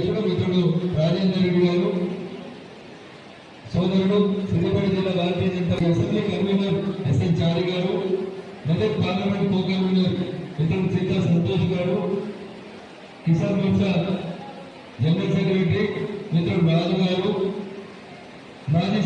అధ్యక్షుడు మిత్రుడు రాజేందర్ రెడ్డి గారు, సోదరుడు సిద్దిపేట జిల్లా Bharatiya Janata assembly convener SN చారి గారు, మెదక్ పార్లమెంట్ కో కన్వీనర్ మిత్రుడు సీతా సంతోష్ గారు, కిసాన్ మోర్చా జనరల్ సెక్రటరీ మిత్రుడు రాజు గారు, మాజీ